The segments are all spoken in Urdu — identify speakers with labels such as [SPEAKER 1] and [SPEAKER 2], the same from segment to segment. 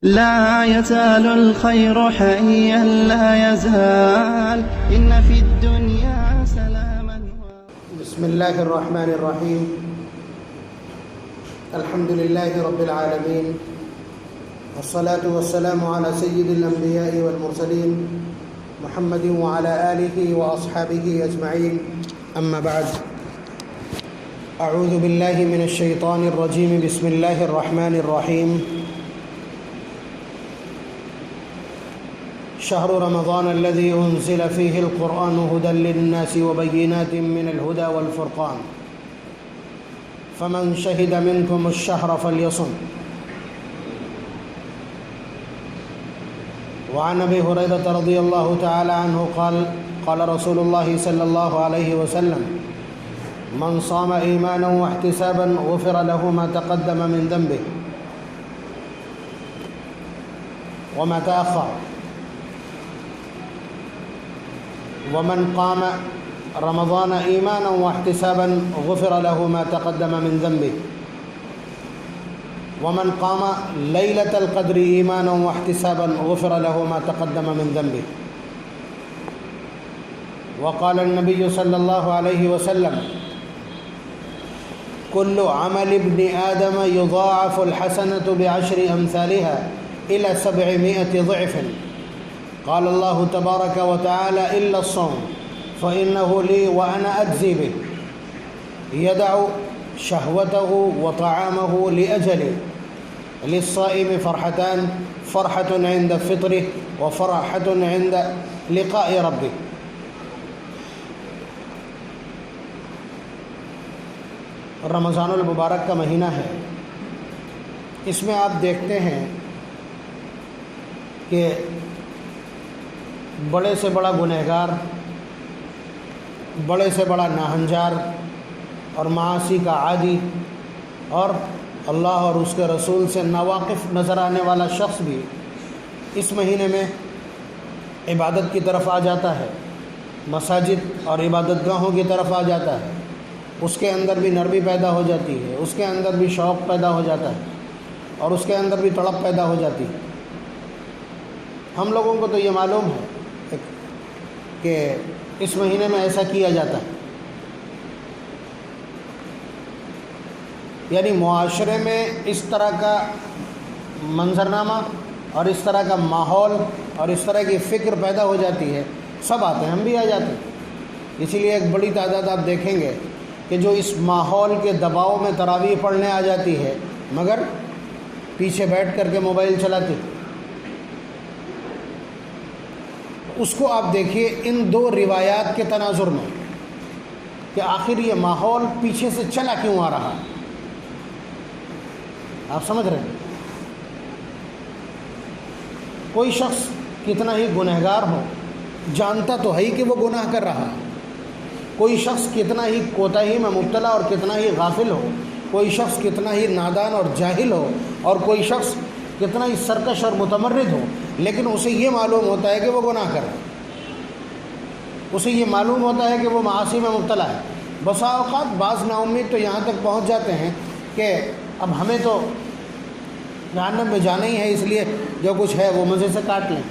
[SPEAKER 1] لا يزال الخير حيا لا يزال إن في الدنيا سلاما.
[SPEAKER 2] بسم الله الرحمن الرحيم. الحمد لله رب العالمين، والصلاة والسلام على سيد الأنبياء والمرسلين محمد وعلى آله وأصحابه أجمعين. أما بعد، أعوذ بالله من الشيطان الرجيم. بسم الله الرحمن الرحيم. شهر رمضان الذي أنزل فيه القرآن هدى للناس وبينات من الهدى والفرقان فمن شهد منكم الشهر فليصم. وعن أبي هريرة رضي الله تعالى عنه قال رسول الله صلى الله عليه وسلم: من صام إيمانا واحتسابا غفر له ما تقدم من ذنبه وما تأخر، ومن قام رمضان ایمانا واحتسابا غفر له ما تقدم من ذنبه، ومن قام لیلۃ القدر ایمانا واحتسابا غفر له ما تقدم من ذنبه. وقال النبي صلى الله عليه وسلم: كل عمل ابن آدم يضاعف الحسنة بعشر أمثالها إلى 700 ضعف. قال الله تبارك وتعالى: إلا الصوم فإنه لي وأنا أجزي به، يدع شهوته وطعامه لأجلي. للصائم فرحتان: فرحة عند فطره وفرحة عند لقاء ربه. رمضان المبارک کا مہینہ ہے. اس میں آپ دیکھتے ہیں کہ بڑے سے بڑا گنہگار، بڑے سے بڑا ناہنجار اور معاصی کا عادی اور اللہ اور اس کے رسول سے ناواقف نظر آنے والا شخص بھی اس مہینے میں عبادت کی طرف آ جاتا ہے، مساجد اور عبادت گاہوں کی طرف آ جاتا ہے. اس کے اندر بھی نرمی پیدا ہو جاتی ہے، اس کے اندر بھی شوق پیدا ہو جاتا ہے اور اس کے اندر بھی تڑپ پیدا ہو جاتی ہے. ہم لوگوں کو تو یہ معلوم ہے کہ اس مہینے میں ایسا کیا جاتا ہے. یعنی معاشرے میں اس طرح کا منظرنامہ اور اس طرح کا ماحول اور اس طرح کی فکر پیدا ہو جاتی ہے. سب آتے ہیں، ہم بھی آ جاتے ہیں. اسی لیے ایک بڑی تعداد آپ دیکھیں گے کہ جو اس ماحول کے دباؤ میں تراویح پڑھنے آ جاتی ہے مگر پیچھے بیٹھ کر کے موبائل چلاتی. اس کو آپ دیکھیے ان دو روایات کے تناظر میں کہ آخر یہ ماحول پیچھے سے چلا کیوں آ رہا ہے. آپ سمجھ رہے ہیں؟ کوئی شخص کتنا ہی گنہگار ہو جانتا تو ہے ہی کہ وہ گناہ کر رہا ہے. کوئی شخص کتنا ہی کوتاہی میں مبتلا اور کتنا ہی غافل ہو، کوئی شخص کتنا ہی نادان اور جاہل ہو، اور کوئی شخص کتنا ہی سرکش اور متمرد ہو، لیکن اسے یہ معلوم ہوتا ہے کہ وہ گناہ کر رہا ہے. اسے یہ معلوم ہوتا ہے کہ وہ معاصی میں مبتلا ہے. بسا اوقات بعض نا امید تو یہاں تک پہنچ جاتے ہیں کہ اب ہمیں تو جہنم میں جانا ہی ہے، اس لیے جو کچھ ہے وہ مزے سے کاٹ لیں.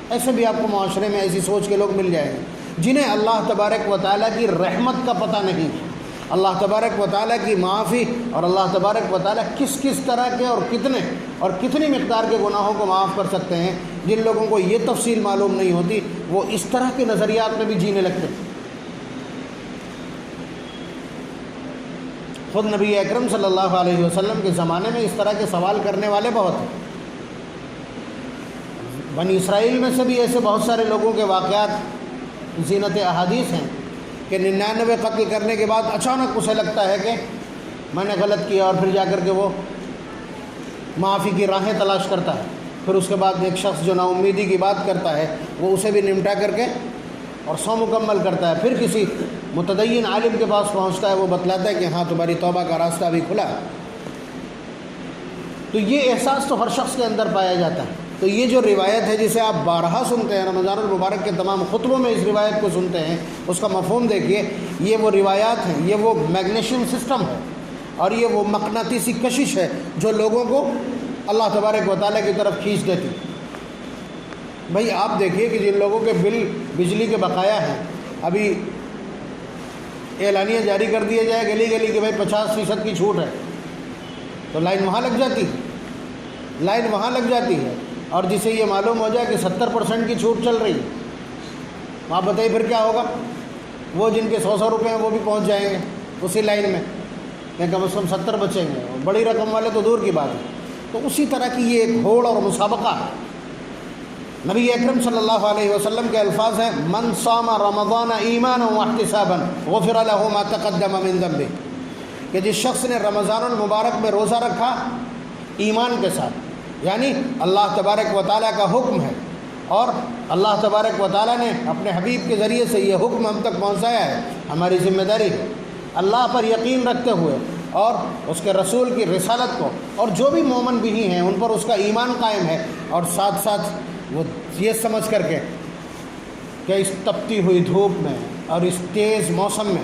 [SPEAKER 2] ایسے بھی آپ کو معاشرے میں ایسی سوچ کے لوگ مل جائیں گے جنہیں اللہ تبارک و تعالیٰ کی رحمت کا پتہ نہیں ہے، اللہ تبارک و تعالیٰ کی معافی اور اللہ تبارک و تعالیٰ کس کس طرح کے اور کتنی مقدار کے گناہوں کو معاف کر سکتے ہیں. جن لوگوں کو یہ تفصیل معلوم نہیں ہوتی وہ اس طرح کے نظریات میں بھی جینے لگتے ہیں. خود نبی اکرم صلی اللہ علیہ وسلم کے زمانے میں اس طرح کے سوال کرنے والے بہت ہیں. بنی اسرائیل میں سے بھی ایسے بہت سارے لوگوں کے واقعات زینت احادیث ہیں کہ 99 قتل کرنے کے بعد اچانک اسے لگتا ہے کہ میں نے غلط کیا، اور پھر جا کر کے وہ معافی کی راہیں تلاش کرتا ہے. پھر اس کے بعد ایک شخص جو نا امیدی کی بات کرتا ہے وہ اسے بھی نمٹا کر کے اور 100 مکمل کرتا ہے. پھر کسی متدین عالم کے پاس پہنچتا ہے، وہ بتلاتا ہے کہ ہاں تمہاری توبہ کا راستہ ابھی کھلا ہے. تو یہ احساس تو ہر شخص کے اندر پایا جاتا ہے. تو یہ جو روایت ہے جسے آپ بارہا سنتے ہیں، رمضان المبارک کے تمام خطبوں میں اس روایت کو سنتے ہیں، اس کا مفہوم دیکھیے. یہ وہ روایات ہیں، یہ وہ میگنیشیم سسٹم ہے اور یہ وہ مقناطیسی کشش ہے جو لوگوں کو اللہ تبارک و تعالیٰ کی طرف کھینچ دیتی۔ بھائی آپ دیکھیے کہ جن لوگوں کے بل بجلی کے بقایا ہیں، ابھی اعلانیہ جاری کر دیا جائے گلی گلی کہ بھائی 50% کی چھوٹ ہے، تو لائن وہاں لگ جاتی ہے، اور جسے یہ معلوم ہو جائے کہ 70% کی چھوٹ چل رہی ہے، آپ بتائیے پھر کیا ہوگا؟ وہ جن کے 100 روپے ہیں وہ بھی پہنچ جائیں گے اسی لائن میں، کہ کم از کم 70 بچیں گے، بڑی رقم والے تو دور کی بات ہے۔ تو اسی طرح کی یہ ایک ہوڑ اور مسابقہ ہے۔ نبی اکرم صلی اللہ علیہ وسلم کے الفاظ ہیں، من صام رمضان ایمانا واحتسابا غفر له ما تقدم من ذنبه، کہ جس شخص نے رمضان المبارک میں روزہ رکھا ایمان کے ساتھ، یعنی اللہ تبارک و تعالیٰ کا حکم ہے، اور اللہ تبارک و تعالیٰ نے اپنے حبیب کے ذریعے سے یہ حکم ہم تک پہنچایا ہے، ہماری ذمہ داری ہے اللہ پر یقین رکھتے ہوئے اور اس کے رسول کی رسالت کو، اور جو بھی مومن بھی ہیں ان پر اس کا ایمان قائم ہے، اور ساتھ ساتھ وہ یہ سمجھ کر کے کہ اس تپتی ہوئی دھوپ میں اور اس تیز موسم میں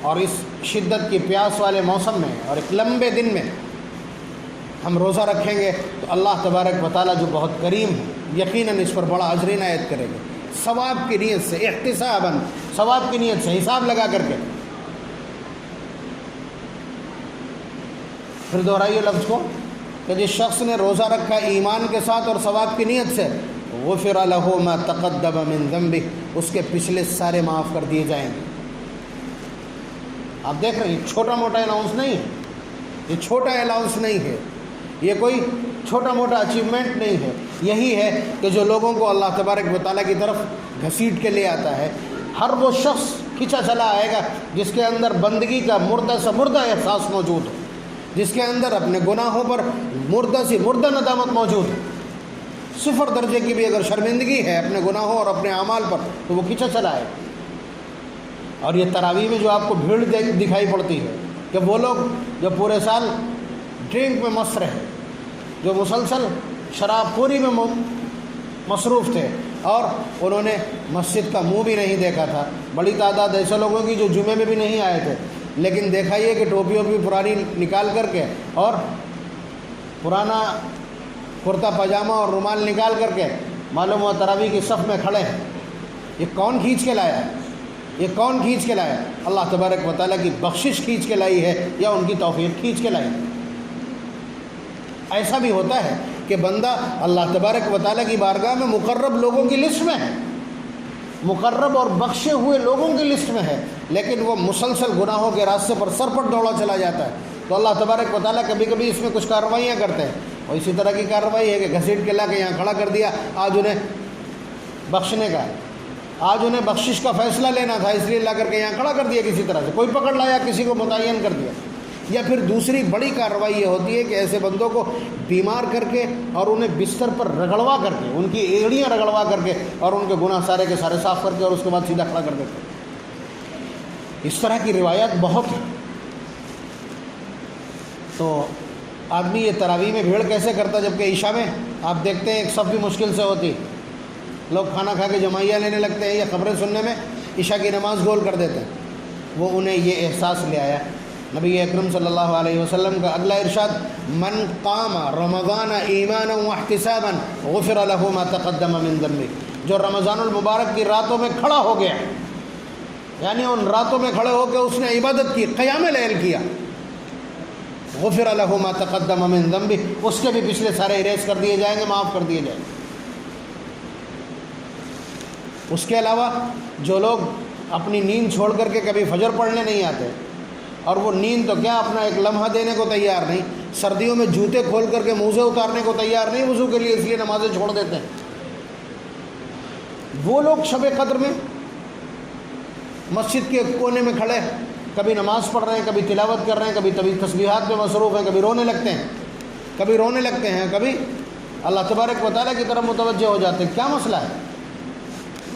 [SPEAKER 2] اور اس شدت کی پیاس والے موسم میں اور ایک لمبے دن میں ہم روزہ رکھیں گے تو اللہ تبارک و تعالیٰ جو بہت کریم ہے یقیناً اس پر بڑا اجر عنایت کرے گا، ثواب کی نیت سے، احتساباً، ثواب کی نیت سے، حساب لگا کر کے۔ پھر دہرائیے لفظ کو کہ جس شخص نے روزہ رکھا ایمان کے ساتھ اور ثواب کی نیت سے، غفر له ما تقدم من ذنبه، اس کے پچھلے سارے معاف کر دیے جائیں گے۔ آپ دیکھ رہے ہیں یہ چھوٹا موٹا اناؤنس نہیں ہے، یہ چھوٹا اناؤنس نہیں ہے، یہ کوئی چھوٹا موٹا اچیومنٹ نہیں ہے، یہی ہے کہ جو لوگوں کو اللہ تبارک و تعالیٰ کی طرف گھسیٹ کے لے آتا ہے۔ ہر وہ شخص کھینچا چلا آئے گا جس کے اندر بندگی کا مردہ سے مردہ احساس موجود ہو، جس کے اندر اپنے گناہوں پر مردہ سے مردہ ندامت موجود ہے، 0 درجے کی بھی اگر شرمندگی ہے اپنے گناہوں اور اپنے اعمال پر تو وہ کھینچا چلا ہے۔ اور یہ تراویح میں جو آپ کو بھیڑ دکھائی پڑتی ہے کہ وہ لوگ جو پورے سال ڈرنک میں مست رہے، جو مسلسل شراب خوری میں مصروف تھے، اور انہوں نے مسجد کا منہ بھی نہیں دیکھا تھا، بڑی تعداد ایسے لوگوں کی جو جمعے میں بھی نہیں آئے تھے، لیکن دیکھا یہ کہ ٹوپیوں بھی پرانی نکال کر کے اور پرانا کرتا پاجامہ اور رومال نکال کر کے معلوم ہوا تراویح کی صف میں کھڑے ہیں۔ یہ کون کھینچ کے لایا ہے؟ یہ کون کھینچ کے لایا؟ اللہ تبارک و تعالیٰ کی بخشش کھینچ کے لائی ہے یا ان کی توفیق کھینچ کے لائی ہے؟ ایسا بھی ہوتا ہے کہ بندہ اللہ تبارک و تعالیٰ کی بارگاہ میں مقرب لوگوں کی لسٹ میں ہے، مقرب اور بخشے ہوئے لوگوں کی لسٹ میں ہے، لیکن وہ مسلسل گناہوں کے راستے پر سرپٹ دوڑا چلا جاتا ہے، تو اللہ تبارک و تعالیٰ کبھی کبھی اس میں کچھ کارروائیاں کرتے ہیں، اور اسی طرح کی کارروائی ہے کہ گھسیٹ کے لا کے یہاں کھڑا کر دیا، آج انہیں بخشنے کا ہے، آج انہیں بخشش کا فیصلہ لینا تھا، اس لیے لا کر کے یہاں کھڑا کر دیا، کسی طرح سے کوئی پکڑ لایا، کسی کو متعین کر دیا۔ یا پھر دوسری بڑی کارروائی یہ ہوتی ہے کہ ایسے بندوں کو بیمار کر کے اور انہیں بستر پر رگڑوا کر کے، ان کی ایڑیاں رگڑوا کر کے اور ان کے گناہ سارے کے سارے صاف کر کے اور اس کے بعد سیدھا کھڑا کر دیتے۔ اس طرح کی روایات بہت ہیں۔ تو آدمی یہ تراویح میں بھیڑ کیسے کرتا، جبکہ عشاء میں آپ دیکھتے ہیں ایک صف بھی مشکل سے ہوتی، لوگ کھانا کھا کے جمعیہ لینے لگتے ہیں یا خبریں سننے میں عشاء کی نماز گول کر دیتے ہیں۔ وہ انہیں یہ احساس لے آیا۔ نبی اکرم صلی اللہ علیہ وسلم کا اگلا ارشاد، من قام رمضان ایمانا واحتسابا غفر له ما تقدم من ذنبه، جو رمضان المبارک کی راتوں میں کھڑا ہو گیا، یعنی ان راتوں میں کھڑے ہو کے اس نے عبادت کی، قیام لیل کیا، غفر له ما تقدم من ذنبه، اس کے بھی پچھلے سارے اریز کر دیے جائیں گے، معاف کر دیے جائیں گے۔ اس کے علاوہ جو لوگ اپنی نیند چھوڑ کر کے کبھی فجر پڑھنے نہیں آتے، اور وہ نیند تو کیا اپنا ایک لمحہ دینے کو تیار نہیں، سردیوں میں جوتے کھول کر کے موزے اتارنے کو تیار نہیں وضو کے لیے، اس لیے نمازیں چھوڑ دیتے ہیں، وہ لوگ شب قدر میں مسجد کے کونے میں کھڑے کبھی نماز پڑھ رہے ہیں، کبھی تلاوت کر رہے ہیں، کبھی تسبیحات میں مصروف ہیں، کبھی رونے لگتے ہیں، کبھی اللہ تبارک و تعالیٰ کی طرف متوجہ ہو جاتے ہیں۔ کیا مسئلہ ہے؟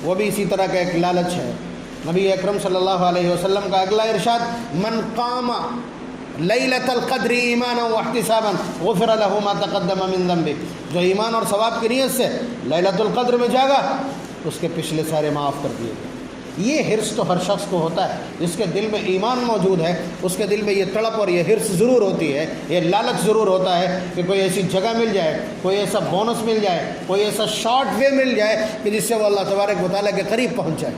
[SPEAKER 2] وہ بھی اسی طرح کا ایک لالچ ہے۔ نبی اکرم صلی اللہ علیہ وسلم کا اگلا ارشاد، من قام لیلۃ القدر ایمانا واحتسابا غفر له ما تقدم من ذنبه، جو ایمان اور ثواب کی نیت سے لیلۃ القدر میں جاگا اس کے پچھلے سارے معاف کر دیے گئے۔ یہ حرص تو ہر شخص کو ہوتا ہے، جس کے دل میں ایمان موجود ہے اس کے دل میں یہ تڑپ اور یہ حرص ضرور ہوتی ہے، یہ لالچ ضرور ہوتا ہے کہ کوئی ایسی جگہ مل جائے، کوئی ایسا بونس مل جائے، کوئی ایسا شارٹ وے مل جائے کہ جس سے وہ اللہ تبارک و تعالیٰ کے قریب پہنچ جائے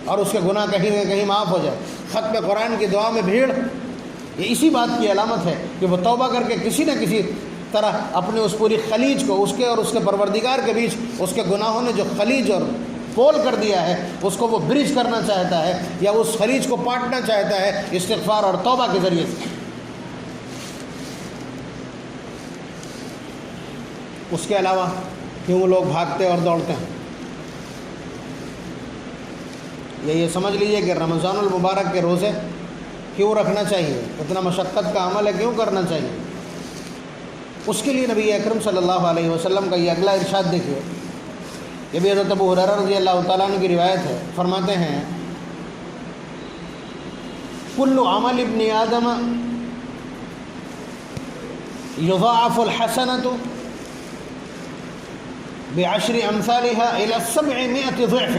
[SPEAKER 2] اور اس کے گناہ کہیں نہ کہیں معاف ہو جائے۔ ختم قرآن کی دعا میں بھیڑ یہ اسی بات کی علامت ہے کہ وہ توبہ کر کے کسی نہ کسی طرح اپنے اس پوری خلیج کو، اس کے اور اس کے پروردگار کے بیچ اس کے گناہوں نے جو خلیج اور پول کر دیا ہے اس کو وہ برج کرنا چاہتا ہے، یا اس خلیج کو پاٹنا چاہتا ہے استغفار اور توبہ کے ذریعے سے۔ اس کے علاوہ کیوں لوگ بھاگتے اور دوڑتے ہیں؟ یہ سمجھ لیجئے کہ رمضان المبارک کے روزے کیوں رکھنا چاہیے، اتنا مشقت کا عمل ہے کیوں کرنا چاہیے؟ اس کے لیے نبی اکرم صلی اللہ علیہ وسلم کا یہ اگلا ارشاد دیکھیے، یہ بھی حضرت ابو ہریرہ رضی اللہ تعالیٰ عنہ کی روایت ہے، فرماتے ہیں کل عمل ابن آدم یضاعف الحسنۃ بعشر امثالها الى 700 ضعف،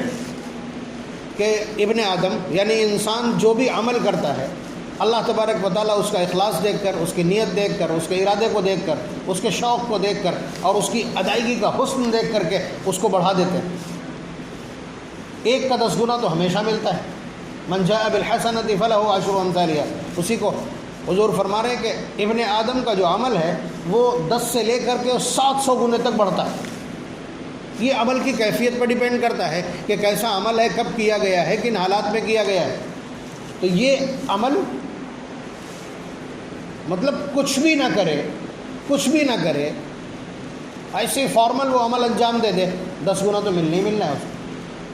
[SPEAKER 2] کہ ابن آدم یعنی انسان جو بھی عمل کرتا ہے اللہ تبارک و تعالیٰ اس کا اخلاص دیکھ کر، اس کی نیت دیکھ کر، اس کے ارادے کو دیکھ کر، اس کے شوق کو دیکھ کر اور اس کی ادائیگی کا حسن دیکھ کر کے اس کو بڑھا دیتے ہیں۔ ایک کا 10 گنا تو ہمیشہ ملتا ہے، من جاء بالحسنۃ فلہ عشر امثالھا، اسی کو حضور فرما رہے ہیں کہ ابن آدم کا جو عمل ہے وہ 10 سے لے کر کے 700 گنے تک بڑھتا ہے۔ یہ عمل کی کیفیت پر ڈیپینڈ کرتا ہے کہ کیسا عمل ہے، کب کیا گیا ہے، کن حالات میں کیا گیا ہے۔ تو یہ عمل مطلب کچھ بھی نہ کرے ایسے فارمل وہ عمل انجام دے دے، 10 گنا تو ملنا ہی ملنا ہے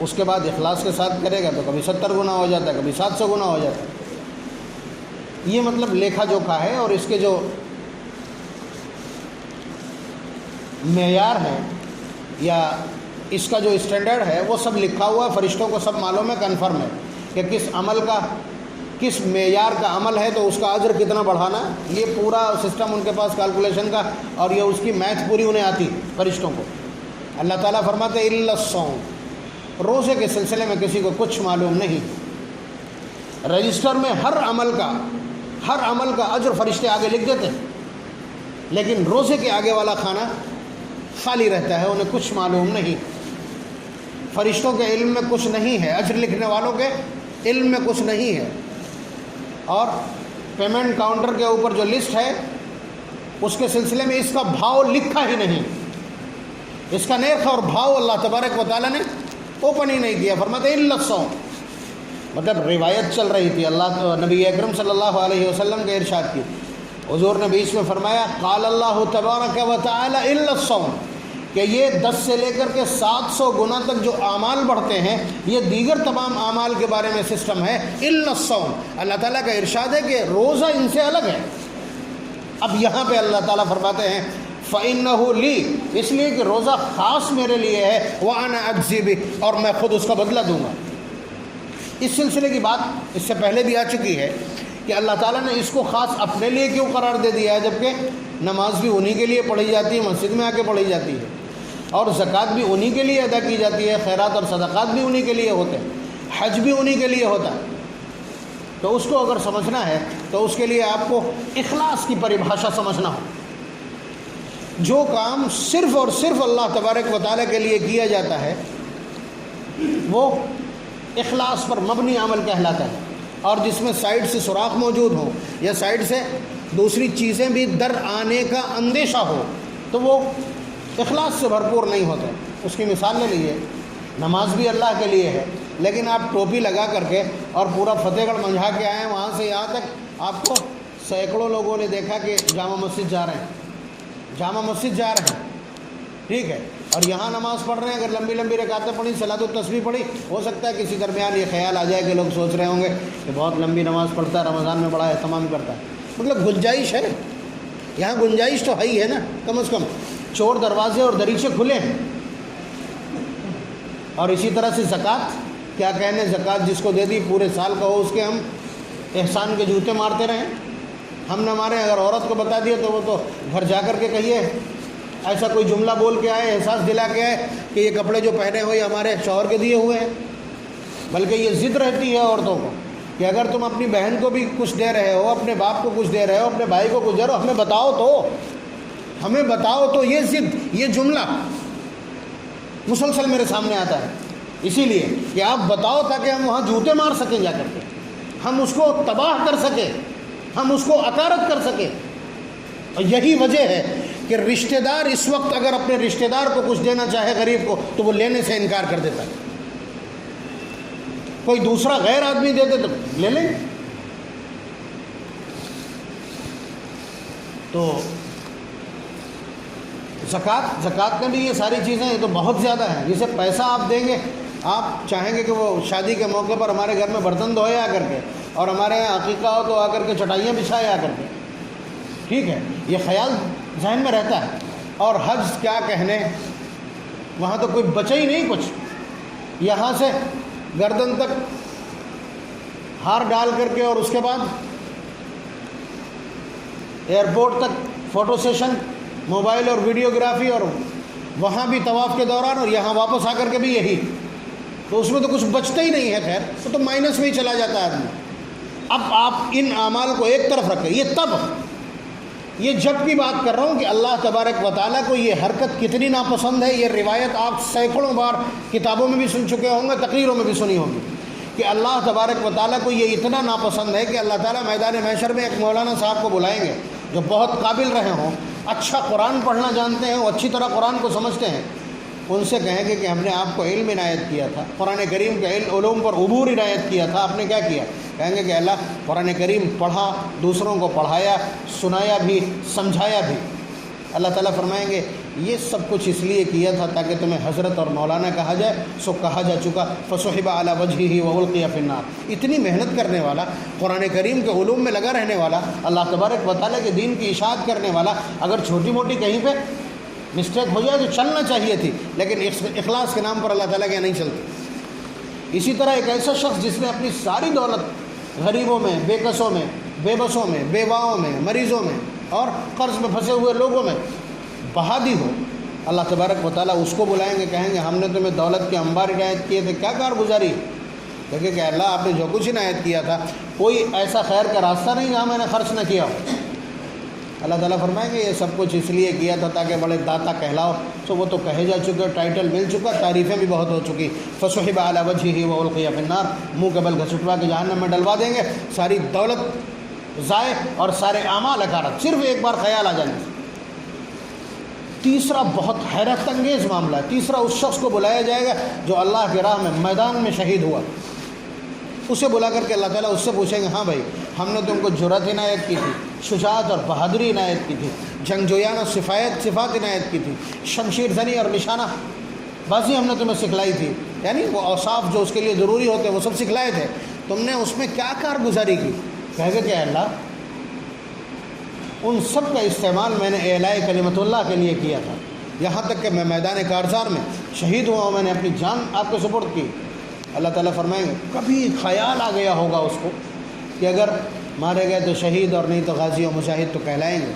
[SPEAKER 2] اس کے بعد اخلاص کے ساتھ کرے گا تو کبھی 70 گنا ہو جاتا ہے، کبھی 700 گنا ہو جاتا ہے۔ یہ مطلب لیکھا جوکھا ہے، اور اس کے جو معیار ہے یا اس کا جو اسٹینڈرڈ ہے وہ سب لکھا ہوا ہے، فرشتوں کو سب معلوم ہے، کنفرم ہے کہ کس عمل کا کس معیار کا عمل ہے تو اس کا اجر کتنا بڑھانا ہے۔ یہ پورا سسٹم ان کے پاس کیلکولیشن کا، اور یہ اس کی میتھ پوری انہیں آتی فرشتوں کو۔ اللہ تعالیٰ فرماتے ہیں الا الصوم، روزے کے سلسلے میں کسی کو کچھ معلوم نہیں، رجسٹر میں ہر عمل کا اجر فرشتے آگے لکھ دیتے ہیں، لیکن روزے کے آگے والا کھانا خالی رہتا ہے، انہیں کچھ معلوم نہیں۔ فرشتوں کے علم میں کچھ نہیں ہے، اجر لکھنے والوں کے علم میں کچھ نہیں ہے، اور پیمنٹ کاؤنٹر کے اوپر جو لسٹ ہے اس کے سلسلے میں اس کا بھاؤ لکھا ہی نہیں، اس کا نرخ اور بھاؤ اللہ تبارک و تعالیٰ نے اوپن ہی نہیں کیا۔ فرماتے الا الصوم، مطلب روایت چل رہی تھی نبی اکرم صلی اللہ علیہ وسلم کے ارشاد کی، حضور نے بیچ میں فرمایا قال اللہ تبارک و تعالی الا الصوم، کہ یہ 10 سے لے کر کے 700 گنا تک جو اعمال بڑھتے ہیں یہ دیگر تمام اعمال کے بارے میں سسٹم ہے۔ الا الصوم، اللہ تعالیٰ کا ارشاد ہے کہ روزہ ان سے الگ ہے۔ اب یہاں پہ اللہ تعالیٰ فرماتے ہیں فَإِنَّهُ لِي، اس لیے کہ روزہ خاص میرے لیے ہے، وَأَنَا أَجْزِي بِهِ، اور میں خود اس کا بدلہ دوں گا۔ اس سلسلے کی بات اس سے پہلے بھی آ چکی ہے کہ اللہ تعالیٰ نے اس کو خاص اپنے لیے کیوں قرار دے دیا ہے، جبکہ نماز بھی انہی کے لیے پڑھی جاتی ہے، مسجد میں آ کے پڑھی جاتی ہے، اور زکوٰۃ بھی انہی کے لیے ادا کی جاتی ہے، خیرات اور صدقات بھی انہی کے لیے ہوتے ہیں، حج بھی انہی کے لیے ہوتا ہے۔ تو اس کو اگر سمجھنا ہے تو اس کے لیے آپ کو اخلاص کی پریبھاشا سمجھنا ہو۔ جو کام صرف اور صرف اللہ تبارک و تعالیٰ کے لیے کیا جاتا ہے وہ اخلاص پر مبنی عمل کہلاتا ہے، اور جس میں سائڈ سے سوراخ موجود ہو یا سائڈ سے دوسری چیزیں بھی در آنے کا اندیشہ ہو تو وہ اخلاص سے بھرپور نہیں ہوتے۔ اس کی مثال لے لیجیے، نماز بھی اللہ کے لیے ہے، لیکن آپ ٹوپی لگا کر کے اور پورا فتح گڑھ منجھا کے آئے ہیں، وہاں سے یہاں تک آپ کو سینکڑوں لوگوں نے دیکھا کہ جامع مسجد جا رہے ہیں، ٹھیک ہے، اور یہاں نماز پڑھ رہے ہیں، اگر لمبی لمبی رکعتیں پڑھی، صلاۃ التسبیح پڑھی، ہو سکتا ہے کسی درمیان یہ خیال آ جائے کہ لوگ سوچ رہے ہوں گے کہ بہت لمبی نماز پڑھتا ہے، رمضان میں بڑا اہتمام کرتا ہے۔ مطلب گنجائش ہے، یہاں گنجائش تو ہے ہی ہے نا، کم از کم چور دروازے اور دریچے کھلے ہیں۔ اور اسی طرح سے زکوٰۃ، کیا کہنے، زکوٰۃ جس کو دے دی پورے سال کا ہو، اس کے ہم احسان کے جوتے مارتے رہیں، ہم نہ ماریں۔ اگر عورت کو بتا دیا تو وہ تو گھر جا کر کے کہیے، ایسا کوئی جملہ بول کے آئے، احساس دلا کے آئے کہ یہ کپڑے جو پہنے ہوئے ہمارے شوہر کے دیے ہوئے ہیں۔ بلکہ یہ ضد رہتی ہے عورتوں کو کہ اگر تم اپنی بہن کو بھی کچھ دے رہے ہو، اپنے باپ کو کچھ دے رہے ہو، اپنے بھائی کو کچھ دے رہے ہو، ہمیں بتاؤ تو یہ ضد، یہ جملہ مسلسل میرے سامنے آتا ہے، اسی لیے کہ آپ بتاؤ تاکہ ہم وہاں جوتے مار سکیں، جا کر کے ہم اس کو تباہ کر سکیں، ہم اس کو اکارت کر سکیں۔ اور یہی وجہ ہے کہ رشتہ دار اس وقت اگر اپنے رشتہ دار کو کچھ دینا چاہے غریب کو تو وہ لینے سے انکار کر دیتا ہے۔ کوئی دوسرا غیر آدمی دے دے تو لے لیں۔ تو زکوٰۃ میں بھی یہ ساری چیزیں یہ تو بہت زیادہ ہیں۔ جسے پیسہ آپ دیں گے، آپ چاہیں گے کہ وہ شادی کے موقع پر ہمارے گھر میں برتن دھوئے آ کر کے، اور ہمارے یہاں عقیقہ ہو تو آ کر کے چٹائیاں بچھائے آ کر کے، ٹھیک ہے، یہ خیال ذہن میں رہتا ہے۔ اور حج کیا کہنے، وہاں تو کوئی بچے ہی نہیں کچھ، یہاں سے گردن تک ہار ڈال کر کے، اور اس کے بعد ایئرپورٹ تک فوٹو سیشن، موبائل اور ویڈیوگرافی، اور وہاں بھی طواف کے دوران، اور یہاں واپس آ کر کے بھی یہی، تو اس میں تو کچھ بچتا ہی نہیں ہے۔ خیر وہ تو مائنس میں ہی چلا جاتا ہے آدمی۔ اب آپ ان اعمال کو ایک طرف رکھیں، یہ جب کی بات کر رہا ہوں کہ اللہ تبارک و تعالیٰ کو یہ حرکت کتنی ناپسند ہے۔ یہ روایت آپ سینکڑوں بار کتابوں میں بھی سن چکے ہوں گے، تقریروں میں بھی سنی ہوگی کہ اللہ تبارک و تعالیٰ کو یہ اتنا ناپسند ہے کہ اللہ تعالیٰ میدان محشر میں ایک مولانا صاحب کو بلائیں گے جو بہت قابل رہے ہوں، اچھا قرآن پڑھنا جانتے ہیں، وہ اچھی طرح قرآن کو سمجھتے ہیں، ان سے کہیں گے کہ ہم نے آپ کو علم عنایت کیا تھا، قرآن کریم کے علوم پر عبور عنایت کیا تھا، آپ نے کیا کیا؟ کہیں گے کہ اللہ قرآن کریم پڑھا، دوسروں کو پڑھایا، سنایا بھی، سمجھایا بھی۔ اللہ تعالیٰ فرمائیں گے یہ سب کچھ اس لیے کیا تھا تاکہ تمہیں حضرت اور مولانا کہا جائے، سو کہا جا چکا، فصحب علی وجہہ وألقی فی النار۔ اتنی محنت کرنے والا، قرآن کریم کے علوم میں لگا رہنے والا، اللہ تبارک و تعالیٰ کے دین کی اشاعت کرنے والا، اگر چھوٹی موٹی کہیں پہ مسٹیک ہو جائے تو چلنا چاہیے تھی، لیکن اخلاص کے نام پر اللہ تعالیٰ کے نہیں چلتی۔ اسی طرح ایک ایسا شخص جس نے اپنی ساری دولت غریبوں میں، بے کسوں میں، بے بسوں میں، بیواؤں میں، مریضوں میں اور قرض میں پھنسے ہوئے لوگوں میں بہا دی ہو، اللہ تبارک و تعالیٰ اس کو بلائیں گے، کہیں گے ہم نے تمہیں دولت کے انبار عنایت کیے تھے، کیا کارگزاری؟ دیکھیں کہ اللہ آپ نے جو کچھ عنایت کیا تھا کوئی ایسا خیر کا راستہ نہیں جہاں میں نے خرچ نہ کیا ہو۔ اللہ تعالیٰ فرمائیں گے یہ سب کچھ اس لیے کیا تھا تاکہ بڑے داتا کہلاؤ، سو وہ تو کہے جا چکے، ٹائٹل مل چکا، تعریفیں بھی بہت ہو چکی۔ فصحب علی وجہہ وألقی فی النار، منہ کے بل گھسٹوا کے جہنم میں ڈلوا دیں گے، ساری دولت ضائع اور سارے اعمال اکارت، صرف ایک بار خیال آ جانے سے۔ تیسرا بہت حیرت انگیز معاملہ ہے، تیسرا اس شخص کو بلایا جائے گا جو اللہ کی راہ میں میدان میں شہید ہوا، اسے بلا کر کے اللہ تعالیٰ اس سے پوچھیں گے ہاں بھائی ہم نے تم کو جرأت عنایت کی تھی، شجاعت اور بہادری عنایت کی تھی، جنگجویانہ صفات عنایت کی تھی، شمشیر زنی اور نشانہ بازی ہم نے تمہیں سکھلائی تھی، یعنی وہ اوصاف جو اس کے لیے ضروری ہوتے ہیں وہ سب سکھلائے تھے، تم نے اس میں کیا کارگزاری کی؟ کہے گا کہ اللہ ان سب کا استعمال میں نے اعلاء کلمت اللہ کے لیے کیا تھا، یہاں تک کہ میں میدان کارزار میں شہید ہوا ہوں، میں نے اپنی جان آپ کو سپرد کی۔ اللہ تعالیٰ فرمائیں گے کبھی خیال آ گیا ہوگا اس کو کہ اگر مارے گئے تو شہید اور نہیں تو غازی و مجاہد تو کہلائیں گے،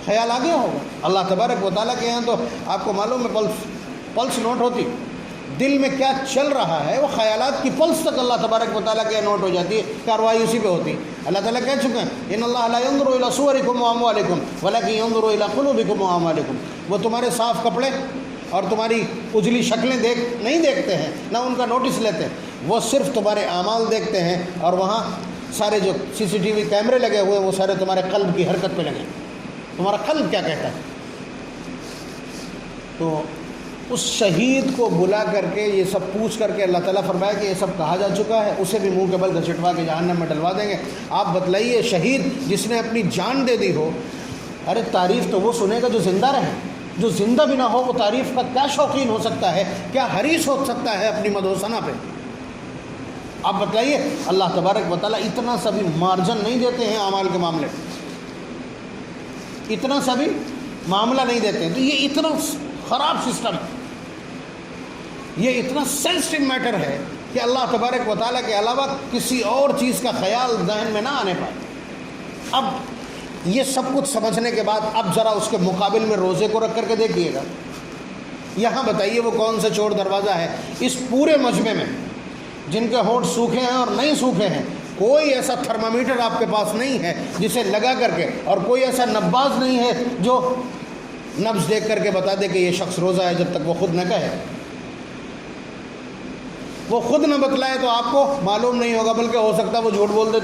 [SPEAKER 2] خیال آ گیا ہوگا۔ اللہ تبارک و تعالیٰ کے یہاں تو آپ کو معلوم ہے پلس نوٹ ہوتی، دل میں کیا چل رہا ہے وہ خیالات کی پلس تک اللہ تبارک و تعالیٰ کے نوٹ ہو جاتی ہے، کارروائی اسی پہ ہوتی ہے۔ اللہ تعالیٰ کہہ چکے ہیں ان اللہ لا ينظر الى صورکم واموالکم ولکن ينظر الى قلوبکم واعمالکم، وہ تمہارے صاف کپڑے اور تمہاری اجلی شکلیں نہیں دیکھتے ہیں، نہ ان کا نوٹس لیتے ہیں، وہ صرف تمہارے اعمال دیکھتے ہیں، اور وہاں سارے جو CCTV کیمرے لگے ہوئے وہ سارے تمہارے قلب کی حرکت پہ لگے، تمہارا قلب کیا کہتا ہے۔ تو اس شہید کو بلا کر کے یہ سب پوچھ کر کے اللہ تعالیٰ فرمایا کہ یہ سب کہا جا چکا ہے، اسے بھی منہ کے بل گھسٹوا کے جہنم میں ڈلوا دیں گے۔ آپ بتلائیے شہید جس نے اپنی جان دے دی ہو، ارے تعریف تو وہ سنے گا جو زندہ رہے، جو زندہ بھی نہ ہو وہ تعریف کا کیا شوقین ہو سکتا ہے، کیا حریص ہو سکتا ہے اپنی مدح و ثنا پہ۔ آپ بتلائیے اللہ تبارک و تعالیٰ اتنا سا بھی مارجن نہیں دیتے ہیں اعمال کے معاملے، اتنا سا بھی معاملہ نہیں دیتے ہیں۔ تو یہ اتنا خراب سسٹم، یہ اتنا سینسٹیو میٹر ہے کہ اللہ تبارک و تعالیٰ کے علاوہ کسی اور چیز کا خیال ذہن میں نہ آنے پائے۔ اب یہ سب کچھ سمجھنے کے بعد اب ذرا اس کے مقابل میں روزے کو رکھ کر کے دیکھیے گا، یہاں بتائیے وہ کون سا چور دروازہ ہے اس پورے مجمع میں جن کے ہونٹ سوکھے ہیں اور نہیں سوکھے ہیں، کوئی ایسا تھرمامیٹر آپ کے پاس نہیں ہے جسے لگا کر کے، اور کوئی ایسا نباز نہیں ہے جو نبض دیکھ کر کے بتا دے کہ یہ شخص روزہ ہے، جب تک وہ خود نہ کہے، وہ خود نہ بتلائے تو آپ کو معلوم نہیں ہوگا، بلکہ ہو سکتا ہے وہ جھوٹ بول دے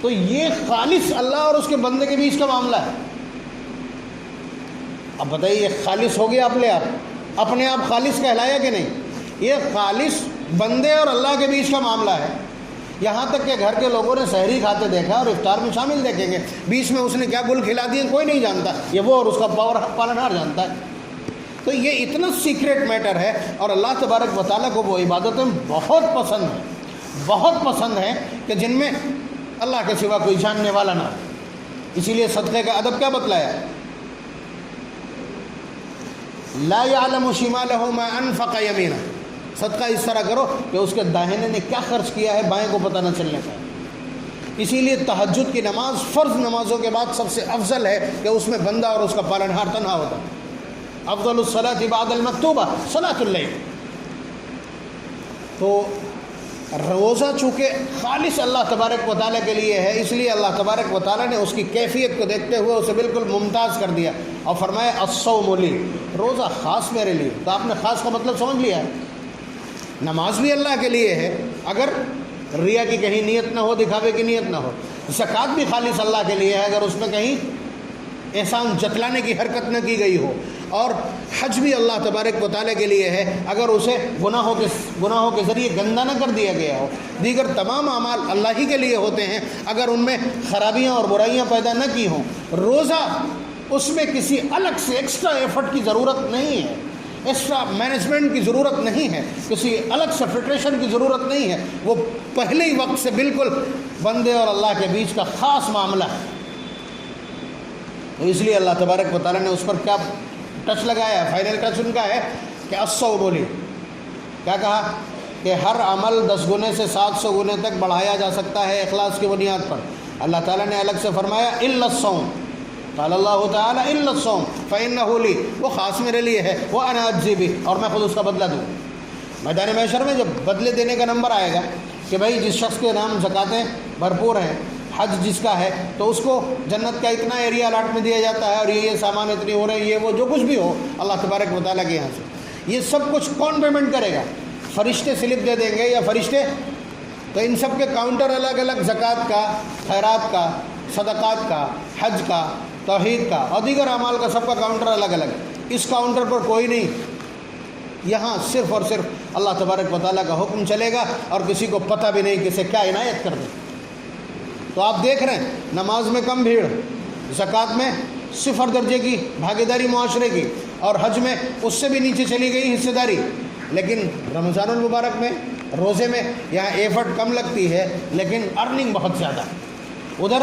[SPEAKER 2] تو یہ خالص اللہ اور اس کے بندے کے بیچ کا معاملہ ہے۔ اب بتائیے، یہ خالص ہو گیا اپنے آپ خالص کہلایا کہ نہیں؟ یہ خالص بندے اور اللہ کے بیچ کا معاملہ ہے۔ یہاں تک کہ گھر کے لوگوں نے سحری کھاتے دیکھا اور افطار میں شامل دیکھیں گے، بیچ میں اس نے کیا گل کھلا دیے کوئی نہیں جانتا، یہ وہ اور اس کا پالنہار جانتا ہے۔ تو یہ اتنا سیکریٹ میٹر ہے، اور اللہ تبارک و تعالیٰ کو وہ عبادتیں بہت پسند ہیں کہ جن میں اللہ کے سوا کوئی جاننے والا نہ ہو۔ اسی لیے صدقے کا ادب کیا بتلایا؟ لا يعلم شمالہ ما انفق یمینہ، صدقہ اس طرح کرو کہ اس کے داہنے نے کیا خرچ کیا ہے بائیں کو پتہ نہ چلنے پائے۔ اسی لیے تہجد کی نماز فرض نمازوں کے بعد سب سے افضل ہے کہ اس میں بندہ اور اس کا پالنہار تنہا ہوتا ہے۔ افضل الصلاۃ بعد المکتوبہ صلاۃ اللیل۔ تو روزہ چونکہ خالص اللہ تبارک و تعالیٰ کے لیے ہے، اس لیے اللہ تبارک و تعالیٰ نے اس کی کیفیت کو دیکھتے ہوئے اسے بالکل ممتاز کر دیا اور فرمایا الصوم لی، روزہ خاص میرے لیے۔ تو آپ نے خاص کا مطلب سمجھ لیا ہے۔ نماز بھی اللہ کے لیے ہے، اگر ریا کی کہیں نیت نہ ہو، دکھاوے کی نیت نہ ہو۔ زکوٰۃ بھی خالص اللہ کے لیے ہے، اگر اس میں کہیں احسان جتلانے کی حرکت نہ کی گئی ہو۔ اور حج بھی اللہ تبارک و تعالیٰ کے لیے ہے، اگر اسے گناہوں کے ذریعے گندہ نہ کر دیا گیا ہو۔ دیگر تمام اعمال اللہ ہی کے لیے ہوتے ہیں، اگر ان میں خرابیاں اور برائیاں پیدا نہ کی ہوں۔ روزہ، اس میں کسی الگ سے ایکسٹرا ایفرٹ کی ضرورت نہیں ہے، ایکسٹرا مینجمنٹ کی ضرورت نہیں ہے، کسی الگ سے فلٹریشن کی ضرورت نہیں ہے، وہ پہلے ہی وقت سے بالکل بندے اور اللہ کے بیچ کا خاص معاملہ ہے۔ تو اس لیے اللہ تبارک و تعالیٰ نے اس پر کیا ٹچ لگایا؟ فائنل ٹچ ان کا ہے کہ الصوم لی، کیا کہا کہ ہر عمل 10 گنے سے 700 گنے تک بڑھایا جا سکتا ہے اخلاص کی بنیاد پر۔ اللہ تعالیٰ نے الگ سے فرمایا الا الصوم، قال اللہ تعالیٰ الا الصوم فإنہ لی، وہ خاص میرے لیے ہے، وأنا أجزی بہ، اور میں خود اس کا بدلہ دوں۔ میدان محشر میں جب بدلے دینے کا نمبر آئے گا کہ بھائی جس شخص کے نام زکاتیں بھرپور ہیں، حج جس کا ہے، تو اس کو جنت کا اتنا ایریا الاٹ میں دیا جاتا ہے، اور یہ سامان اتنی ہو رہے ہیں، یہ وہ جو کچھ بھی ہو اللہ تبارک و تعالیٰ کے یہاں سے۔ یہ سب کچھ کون پیمنٹ کرے گا؟ فرشتے سلپ دے دیں گے یا فرشتے؟ تو ان سب کے کاؤنٹر الگ الگ، زکوٰۃ کا، خیرات کا، صدقات کا، حج کا، توحید کا اور دیگر اعمال کا، سب کا کاؤنٹر الگ الگ ہے۔ اس کاؤنٹر پر کوئی نہیں، یہاں صرف اور صرف اللہ تبارک و تعالیٰ کا حکم چلے گا، اور کسی کو پتہ بھی نہیں کسے کیا عنایت کر دے۔ تو آپ دیکھ رہے ہیں نماز میں کم بھیڑ، زکوٰۃ میں 0 درجے کی بھاگیداری معاشرے کی، اور حج میں اس سے بھی نیچے چلی گئی حصہ داری۔ لیکن رمضان المبارک میں، روزے میں یہاں ایفرٹ کم لگتی ہے، لیکن ارننگ بہت زیادہ۔ ادھر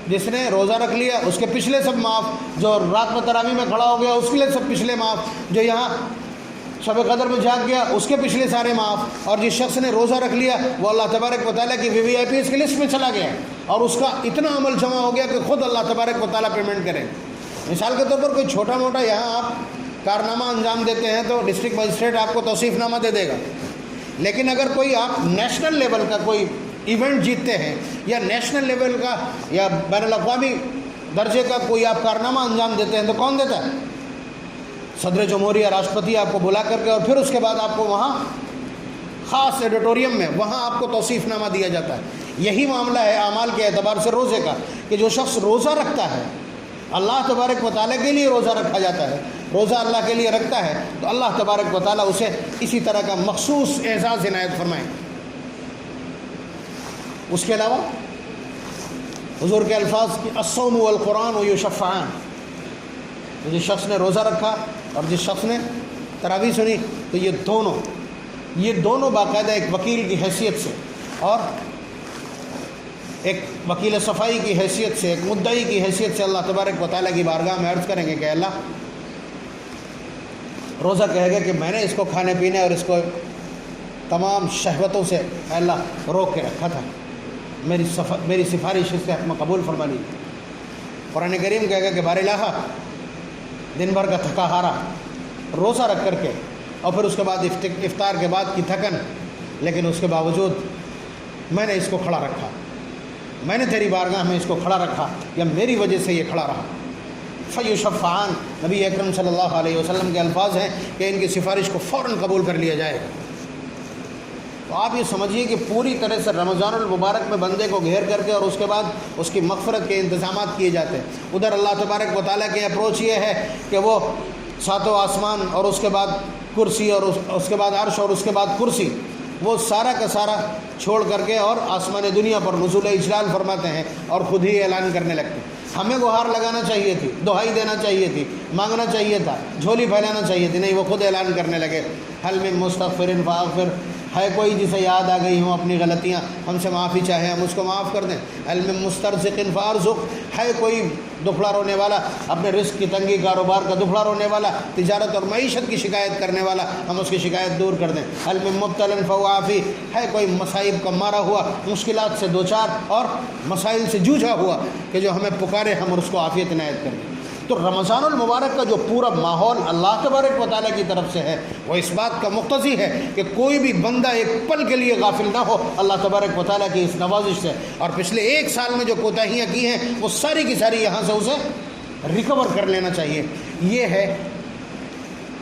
[SPEAKER 2] جس نے روزہ رکھ لیا اس کے پچھلے سب معاف، جو رات میں تراویح میں کھڑا ہو گیا اس کے لیے سب پچھلے معاف، جو یہاں شب قدر میں جاگ گیا اس کے پچھلے سارے معاف، اور جس شخص نے روزہ رکھ لیا وہ اللہ تبارک و تعالیٰ کی VVIPs کی لسٹ میں چلا گیا، اور اس کا اتنا عمل جمع ہو گیا کہ خود اللہ تبارک و تعالیٰ پیمنٹ کرے۔ مثال کے طور پر کوئی چھوٹا موٹا یہاں آپ کارنامہ انجام دیتے ہیں تو ڈسٹرکٹ مجسٹریٹ آپ کو توصیف نامہ دے دے گا، لیکن اگر کوئی آپ نیشنل لیول کا کوئی ایونٹ جیتتے ہیں، یا نیشنل لیول کا یا بین الاقوامی درجے کا کوئی آپ کارنامہ انجام دیتے ہیں، تو کون دیتا ہے؟ صدر جمہوریہ، راشٹرپتی آپ کو بلا کر کے، اور پھر اس کے بعد آپ کو وہاں خاص ایڈیٹوریم میں وہاں آپ کو توصیف نامہ دیا جاتا ہے۔ یہی معاملہ ہے اعمال کے اعتبار سے روزے کا، کہ جو شخص روزہ رکھتا ہے، اللہ تبارک و تعالیٰ کے لیے روزہ رکھا جاتا ہے، روزہ اللہ کے لیے رکھتا ہے، تو اللہ تبارک و تعالیٰ اسے اسی طرح کا مخصوص اعزاز عنایت فرمائیں۔ اس کے علاوہ حضور کے الفاظ کی الصوم والقرآن یشفعان، جس شخص نے روزہ رکھا اور جس شخص نے تراویح سنی، تو یہ دونوں باقاعدہ ایک وکیل کی حیثیت سے، اور ایک وکیل صفائی کی حیثیت سے، ایک مدعی کی حیثیت سے اللہ تبارک و تعالیٰ کی بارگاہ میں عرض کریں گے کہ اللہ، روزہ کہے گا کہ میں نے اس کو کھانے پینے اور اس کو تمام شہوتوں سے اے اللہ روک کے رکھا تھا، میری سفارش اس سے حکم قبول فرما لیجیے۔ قرآن کریم کہے گا کہ بار الہ، دن بھر کا تھکا ہارا روزہ رکھ کر کے اور پھر اس کے بعد افطار کے بعد کی تھکن، لیکن اس کے باوجود میں نے اس کو کھڑا رکھا، میں نے تیری بارگاہ میں اس کو کھڑا رکھا، یا میری وجہ سے یہ کھڑا رہا۔ فیشفعان، نبی اکرم صلی اللہ علیہ وسلم کے الفاظ ہیں کہ ان کی سفارش کو فوراً قبول کر لیا جائے گا۔ تو آپ یہ سمجھیے کہ پوری طرح سے رمضان المبارک میں بندے کو گھیر کر کے اور اس کے بعد اس کی مغفرت کے انتظامات کیے جاتے ہیں۔ ادھر اللہ تبارک و تعالیٰ کی اپروچ یہ ہے کہ وہ ساتوں آسمان اور اس کے بعد کرسی اور اس کے بعد عرش اور اس کے بعد کرسی، وہ سارا کا سارا چھوڑ کر کے اور آسمان دنیا پر نزول اجلال فرماتے ہیں اور خود ہی اعلان کرنے لگتے ہیں۔ ہمیں گہار لگانا چاہیے تھی، دہائی دینا چاہیے تھی، مانگنا چاہیے تھا، جھولی پھیلانا چاہیے تھی، نہیں، وہ خود اعلان کرنے لگے، حل من مستغفر فاغفر، ہے کوئی جسے یاد آ گئی ہوں اپنی غلطیاں، ہم سے معافی چاہے ہم اس کو معاف کر دیں۔ حل من مسترزق فارزق، ہے کوئی دکھڑا رونے والا، اپنے رزق کی تنگی، کاروبار کا دکھڑا رونے والا، تجارت اور معیشت کی شکایت کرنے والا، ہم اس کی شکایت دور کر دیں۔ حل من مبتلا فعافی، ہے کوئی مصائب کا مارا ہوا، مشکلات سے دوچار اور مسائل سے جوجھا ہوا کہ جو ہمیں پکارے، ہم اس کو عافیت عنایت کر دیں۔ تو رمضان المبارک کا جو پورا ماحول اللہ تبارک و تعالیٰ کی طرف سے ہے، وہ اس بات کا مقتضی ہے کہ کوئی بھی بندہ ایک پل کے لیے غافل نہ ہو اللہ تبارک و تعالیٰ کی اس نوازش سے، اور پچھلے ایک سال میں جو کوتاہیاں کی ہیں وہ ساری کی ساری یہاں سے اسے ریکور کر لینا چاہیے۔ یہ ہے،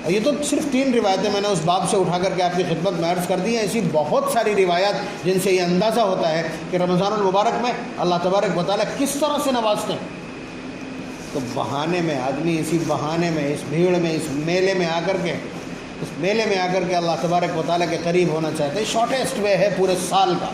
[SPEAKER 2] یہ تو صرف 3 روایتیں میں نے اس باب سے اٹھا کر کے آپ کی خدمت میں عرض کر دی ہیں، ایسی بہت ساری روایات جن سے یہ اندازہ ہوتا ہے کہ رمضان المبارک میں اللہ تبارک و تعالیٰ کس طرح سے نوازتے ہیں۔ تو بہانے میں آدمی، اسی بہانے میں، اس بھیڑ میں، اس میلے میں آ کر کے اللہ تبارک و تعالیٰ کے قریب ہونا چاہتے ہیں۔ شارٹیسٹ وے ہے پورے سال کا۔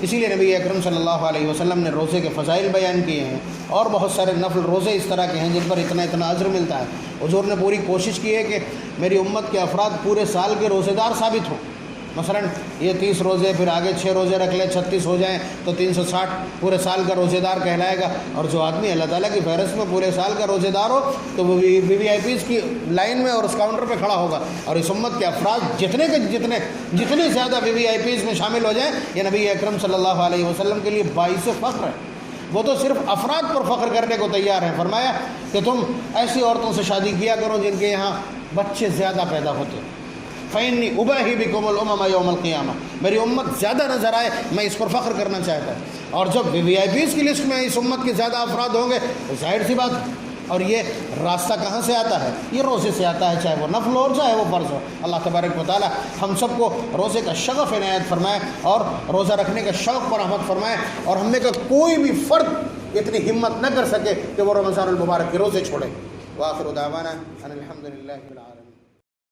[SPEAKER 2] اسی لیے نبی اکرم صلی اللہ علیہ وسلم نے روزے کے فضائل بیان کیے ہیں، اور بہت سارے نفل روزے اس طرح کے ہیں جن پر اتنا اجر ملتا ہے۔ حضور نے پوری کوشش کی ہے کہ میری امت کے افراد پورے سال کے روزے دار ثابت ہوں۔ مثلا یہ 30 روزے، پھر آگے 6 روزے رکھ لیں، 36 ہو جائیں تو 360 پورے سال کا روزے دار کہلائے گا۔ اور جو آدمی اللہ تعالیٰ کی فہرست میں پورے سال کا روزے دار ہو تو وہ وی آئی پیز کی لائن میں اور اس کاؤنٹر پہ کھڑا ہوگا، اور اس امت کے افراد جتنے زیادہ وی آئی پیز میں شامل ہو جائیں، یہ نبی اکرم صلی اللہ علیہ وسلم کے لیے باعث فخر ہے۔ وہ تو صرف افراد پر فخر کرنے کو تیار ہیں۔ فرمایا کہ تم ایسی عورتوں سے شادی کیا کرو جن کے یہاں بچے زیادہ پیدا ہوتے ہیں۔ فَإِنِّي أُبَاهِي بِكُمُ الْأُمَمَ يَوْمَ الْقِيَامَةِ، میری امت زیادہ نظر آئے، میں اس پر فخر کرنا چاہتا ہوں۔ اور جب وی آئی پیز کی لسٹ میں اس امت کے زیادہ افراد ہوں گے تو ظاہر سی بات ہے۔ اور یہ راستہ کہاں سے آتا ہے؟ یہ روزے سے آتا ہے، چاہے وہ نفل ہو چاہے وہ فرض ہو۔ اللہ تبارک و تعالیٰ ہم سب کو روزے کا شغف عنایت فرمائے اور روزہ رکھنے کا شوق پر رحمت فرمائے، اور ہم میں کا کوئی بھی فرد اتنی ہمت نہ کر سکے کہ وہ رمضان المبارک کے روزے چھوڑے۔ وآخر دعوانا ان الحمد للہ رب العالمین۔